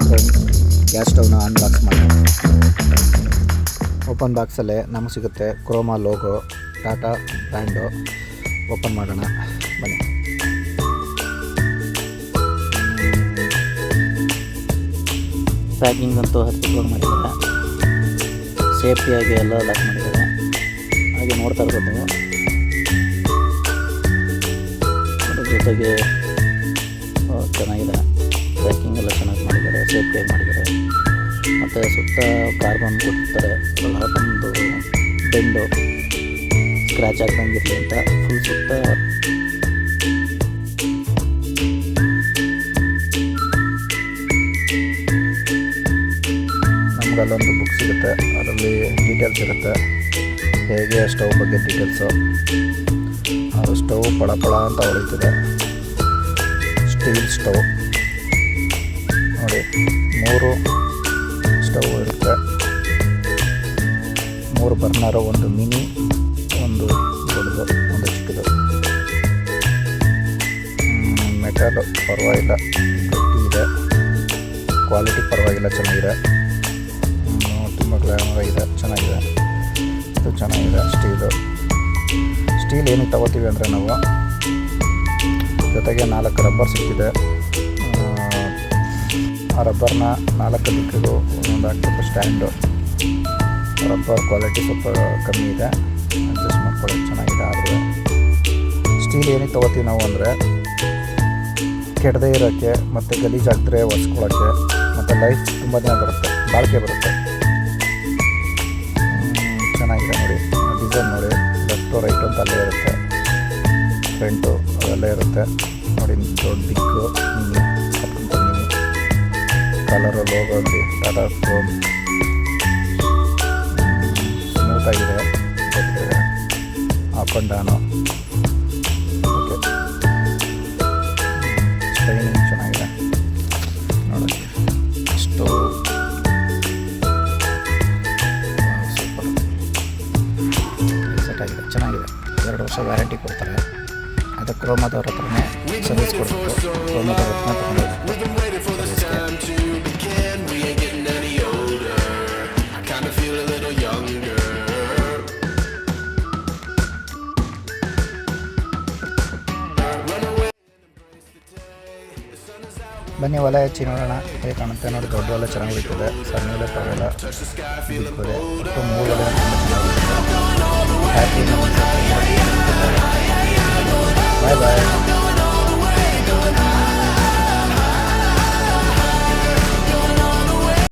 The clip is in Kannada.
ಫ್ರೆಂಡ್ ಗ್ಯಾಸ್ ಸ್ಟವ್ನ ಅನ್ಬಾಕ್ಸ್ ಮಾಡೋಣ. ಓಪನ್ ಬಾಕ್ಸಲ್ಲೇ ನಮಗೆ ಸಿಗುತ್ತೆ chroma logo, Tata brand. Open ಮಾಡೋಣ ಬನ್ನಿ. ಪ್ಯಾಕಿಂಗ್ ಅಂತೂ ಹತ್ತಿರ ಮಾಡಿದ್ದಾರೆ, ಸೇಫ್ಟಿಯಾಗಿ ಎಲ್ಲ ಲಾಕ್ ಮಾಡಿದ್ದಾರೆ. ಹಾಗೆ ನೋಡ್ತಾ ಇರ್ಬೋದು, ಅದ್ರ ಜೊತೆಗೆ ಚೆನ್ನಾಗಿದೆ. ಪ್ಯಾಕಿಂಗ್ ಎಲ್ಲ ಚೆನ್ನಾಗಿ ಮಾಡಿದ್ದಾರೆ, ಸೇಫ್ಟಿಯಾಗಿ ಮಾಡಿದ್ದಾರೆ. ಮತ್ತು ಸುತ್ತ ಕಾರ್ಬನ್ ಕೊಟ್ಟಿರ್ತಾರೆ, ಒಂದು ಬೆಂಡು ಸ್ಕ್ರ್ಯಾಚ್ ಆಗ್ದಂಗಿರಲಿ ಅಂತ ಫುಲ್ ಸುತ್ತ ನಮ್ಗೆ ಅಲ್ಲೊಂದು ಬುಕ್ ಸಿಗುತ್ತೆ, ಅದರಲ್ಲಿ ಡೀಟೇಲ್ಸ್ ಇರುತ್ತೆ, ಹೇಗೆ ಸ್ಟವ್ ಬಗ್ಗೆ ಡೀಟೇಲ್ಸು. ಅದು ಸ್ಟವ್ ಪಳ ಅಂತ ಹೊಳಿತಿದೆ. ಸ್ಟೀಲ್ ಸ್ಟವ್ ನೋಡಿ, 3 ಸ್ಟವ್ ಇರುತ್ತೆ, 3 ಬರ್ನರು, ಒಂದು ಮಿನಿ, ಒಂದು ದೊಡ್ಡದು, ಒಂದು ಚಿಕ್ಕದು. ಮೆಟಲ್ ಪರವಾಗಿಲ್ಲ, ಗಟ್ಟಿ ಇದೆ, ಕ್ವಾಲಿಟಿ ಪರವಾಗಿಲ್ಲ, ಚೆನ್ನಾಗಿದೆ, ತುಂಬ ಗ್ಲಾಮರ್ ಇದೆ, ಚೆನ್ನಾಗಿದೆ. ಇದು ಚೆನ್ನಾಗಿದೆ. ಸ್ಟೀಲ್ ಏನಕ್ಕೆ ತಗೋತೀವಿ ಅಂದರೆ ನಾವು ಜೊತೆಗೆ 4 ರಬ್ಬರ್ ಸಿಕ್ಕಿದೆ. ಆ ರಬ್ಬರ್ನ 4 ದಿಕ್ಕಿಗೂ ಒಂದೊಂದು ಹಾಕ್ಬೇಕು. ಸ್ಟ್ಯಾಂಡು ರಬ್ಬರ್ ಕ್ವಾಲಿಟಿ ಸ್ವಲ್ಪ ಕಮ್ಮಿ ಇದೆ, ಅಡ್ಜಸ್ಟ್ ಮಾಡ್ಕೊಳ್ಳೋದು ಚೆನ್ನಾಗಿದೆ. ಆದರೆ ಸ್ಟೀಲ್ ಏನಕ್ಕೆ ತೊಗೋತೀವಿ ನಾವು ಅಂದರೆ ಕೆಡದೇ ಇರೋಕ್ಕೆ, ಮತ್ತು ಗಲೀಜಾಗಿದ್ರೆ ಒರೆಸ್ಕೊಳ್ಳೋಕ್ಕೆ, ಮತ್ತು ಲೈಫ್ ತುಂಬ ದಿನ ಬರುತ್ತೆ, ಬಾಳಿಕೆ ಬರುತ್ತೆ. ಚೆನ್ನಾಗಿದೆ ನೋಡಿ, ಡಿಸೈನ್ ನೋಡಿ, ಲೆಫ್ಟು ರೈಟು ಅಂತ ಅಲ್ಲೇ ಇರುತ್ತೆ, ಫ್ರಂಟು ಅದೆಲ್ಲ ಇರುತ್ತೆ ನೋಡಿ. ದೊಡ್ಡ ಬಿಗ್ಗು, ಮಿನಿ, ಅದಕ್ಕಿಂತ ಮಿನಿ, ಕಲರು, ಲೋಗೋ ನೋಡಿ, ಟಾಟಾ ಕ್ರೋಮ್, ಸ್ಮೂತಾಗಿದೆ, up and down. Okay, staining ಚೆನ್ನಾಗಿದೆ ನೋಡಿ. ಸ್ಟವ್ ಸೂಪರ್ ಸೆಟ್ ಆಗಿದೆ, ಚೆನ್ನಾಗಿದೆ. 2 ವರ್ಷ ವ್ಯಾರಂಟಿ ಕೊಡ್ತಾರೆ. ಅದು ಕ್ರೋಮಾದವ್ರ ಹತ್ರನೇ ಸರ್ವಿಸ್ ಕೊಡ್ಬೇಕು. ಕ್ರೋಮಾದವ್ರ ಹತ್ರ ತಗೊಂಡು ಬನ್ನಿ, ಒಲೆ ಹಚ್ಚಿ ನೋಡೋಣ ಹೇಗೆ ಕಾಣುತ್ತೆ. ನೋಡಿ, ದೊಡ್ಡ ಒಲೆ ಚೆನ್ನಾಗಿ ಬಿಟ್ಟಿದೆ, ಸಣ್ಣ ಒಲೆ ಪರವಾಗಿಲ್ಲ, ಬಿಟ್ಟಿದೆ. ಒಟ್ಟು 3 ಒಲೆ ಹ್ಯಾಪಿ. ಬಾಯ್ ಬಾಯ್.